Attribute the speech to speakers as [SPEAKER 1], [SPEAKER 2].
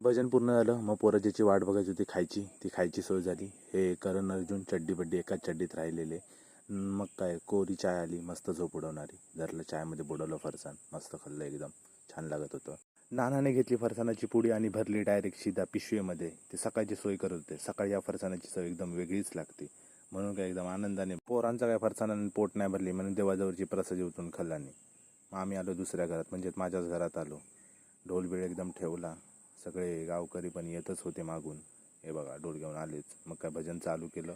[SPEAKER 1] भजन पूर्ण झालं. मग पोरं ज्याची वाट बघायची होती खायची, ती खायची सोय झाली. हे करण अर्जुन चड्डी बड्डी एकाच चड्डीत राहिलेले. मग काय कोरी चाय आली मस्त झोप उडवणारी. धरलं चायमध्ये बुडवलं फरसाण, मस्त खाल्लं, एकदम छान लागत होतं. नानाने घेतली फरसाणाची पुडी आणि भरली डायरेक्ट सीधा पिशवीमध्ये. ते सकाळची सोय करत होते. सकाळी या फरसाणाची चव एकदम वेगळीच लागते. म्हणून काय एकदम आनंदाने पोरांचा काय फरसाणाने पोट नाही भरली म्हणून देवाजवळची प्रसाद उतरून खाल्ला नाही. मग आम्ही आलो दुसऱ्या घरात, म्हणजे माझ्याच घरात आलो. ढोलबिळ एकदम ठेवला. सगळे गावकरी पण येतच होते मागून. हे बघा ढोल घेऊन आलेच. मग काय भजन चालू केलं.